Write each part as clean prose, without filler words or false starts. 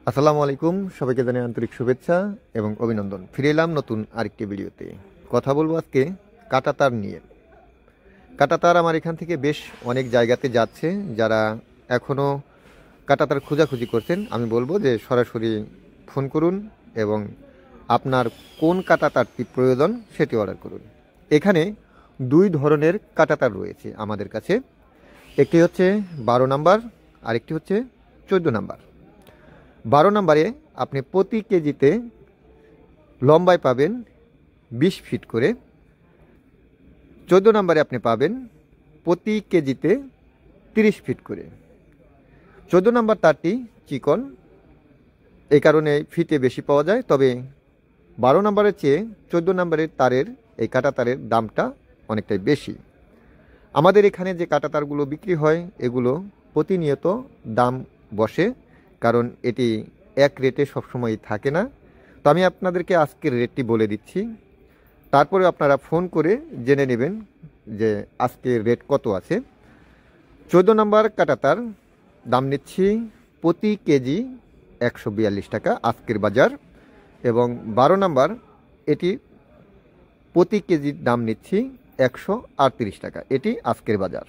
আসসালামু আলাইকুম, সবাইকে জানাই আন্তরিক শুভেচ্ছা এবং অভিনন্দন। ফিরে এলাম নতুন আরেকটি ভিডিওতে। কথা বলবো আজকে কাঁটাতার নিয়ে। কাঁটাতার আমার এখান থেকে বেশ অনেক জায়গাতে যাচ্ছে। যারা এখনও কাঁটাতার খোঁজাখুঁজি করছেন, আমি বলবো যে সরাসরি ফোন করুন এবং আপনার কোন কাঁটাতারটি প্রয়োজন সেটি অর্ডার করুন। এখানে দুই ধরনের কাঁটাতার রয়েছে আমাদের কাছে। একটি হচ্ছে 12 নাম্বার, আরেকটি হচ্ছে 14 নাম্বার। 12 নম্বরে আপনি প্রতি কেজিতে লম্বায় পাবেন 20 ফিট করে। 14 নম্বরে আপনি পাবেন প্রতি কেজিতে 30 ফিট করে। 14 নম্বর তারটি চিকন, এই কারণে ফিটে বেশি পাওয়া যায়। তবে 12 নম্বরের চেয়ে 14 নম্বরের তারের এই কাঁটা তারের দামটা অনেকটাই বেশি। আমাদের এখানে যে কাঁটা তারগুলো বিক্রি হয় এগুলো প্রতিনিয়ত দাম বসে, কারণ এটি এক রেটে সবসময় থাকে না। তো আমি আপনাদেরকে আজকের রেটটি বলে দিচ্ছি, তারপরে আপনারা ফোন করে জেনে নেবেন যে আজকের রেট কত আছে। 14 নম্বর কাঁটাতার দাম নিচ্ছি প্রতি কেজি 142 টাকা আজকের বাজার, এবং 12 নম্বর এটি প্রতি কেজির দাম নিচ্ছি 138 টাকা, এটি আজকের বাজার।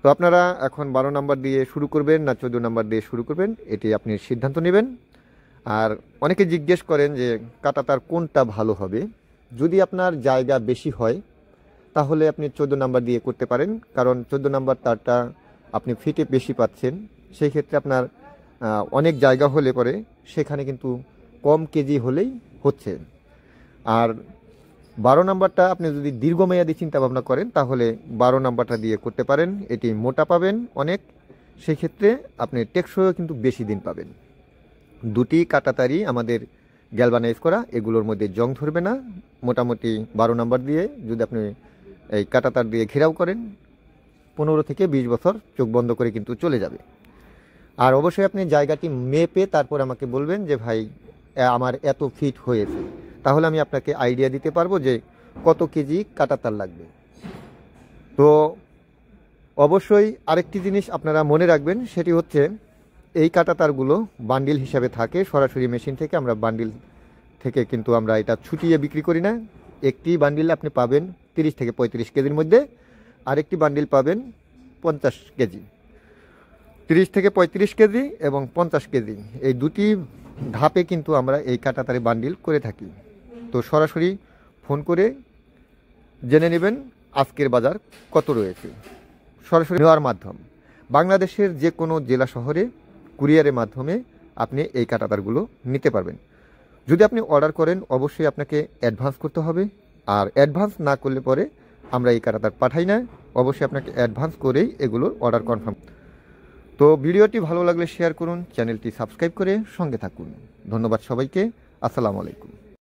তো আপনারা এখন 12 নাম্বার দিয়ে শুরু করবেন না 14 নাম্বার দিয়ে শুরু করবেন, এটি আপনি সিদ্ধান্ত নেবেন। আর অনেকে জিজ্ঞেস করেন যে কাঁটাতার কোনটা ভালো হবে। যদি আপনার জায়গা বেশি হয় তাহলে আপনি 14 নাম্বার দিয়ে করতে পারেন, কারণ 14 নাম্বার তারটা আপনি ফিটে বেশি পাচ্ছেন। সেই ক্ষেত্রে আপনার অনেক জায়গা হলে পরে সেখানে কিন্তু কম কেজি হলেই হচ্ছে। আর 12 নাম্বারটা আপনি যদি দীর্ঘমেয়াদী চিন্তা ভাবনা করেন তাহলে 12 নাম্বারটা দিয়ে করতে পারেন। এটি মোটা পাবেন অনেক, সেই ক্ষেত্রে আপনি টেকসইও কিন্তু বেশি দিন পাবেন। দুটি কাঁটাতারই আমাদের গ্যালভানাইজ করা, এগুলোর মধ্যে জং ধরবে না। মোটামুটি 12 নাম্বার দিয়ে যদি আপনি এই কাঁটাতার দিয়ে ঘেরাও করেন 15 থেকে 20 বছর চোখ বন্ধ করে কিন্তু চলে যাবে। আর অবশ্যই আপনি জায়গাটি মেপে তারপর আমাকে বলবেন যে ভাই আমার এত ফিট হয়েছে, তাহলে আমি আপনাকে আইডিয়া দিতে পারবো যে কত কেজি কাঁটাতার লাগবে। তো অবশ্যই আরেকটি জিনিস আপনারা মনে রাখবেন, সেটি হচ্ছে এই কাঁটাতারগুলো বান্ডিল হিসাবে থাকে। সরাসরি মেশিন থেকে আমরা বান্ডিল থেকে কিন্তু আমরা এটা ছুটিয়ে বিক্রি করি না। একটি বান্ডিল আপনি পাবেন 30 থেকে 35 কেজির মধ্যে, আরেকটি বান্ডিল পাবেন 50 কেজি। 30 থেকে 35 কেজি এবং 50 কেজি, এই দুটি ধাপে কিন্তু আমরা এই কাঁটাতারে বান্ডিল করে থাকি। তো সরাসরি ফোন করে জেনে নেবেন আজকের বাজার কত রয়েছে। সরাসরি নেওয়ার মাধ্যম বাংলাদেশের যে কোনো জেলা শহরে কুরিয়ারের মাধ্যমে আপনি এই কাঁটাতারগুলো নিতে পারবেন। যদি আপনি অর্ডার করেন অবশ্যই আপনাকে অ্যাডভান্স করতে হবে, আর অ্যাডভান্স না করলে পরে আমরা এই কাঁটাতার পাঠাই না। অবশ্যই আপনাকে অ্যাডভান্স করেই এগুলোর অর্ডার কনফার্ম। তো ভিডিওটি ভালো লাগলে শেয়ার করুন, চ্যানেলটি সাবস্ক্রাইব করে সঙ্গে থাকুন। ধন্যবাদ সবাইকে। আসসালামু আলাইকুম।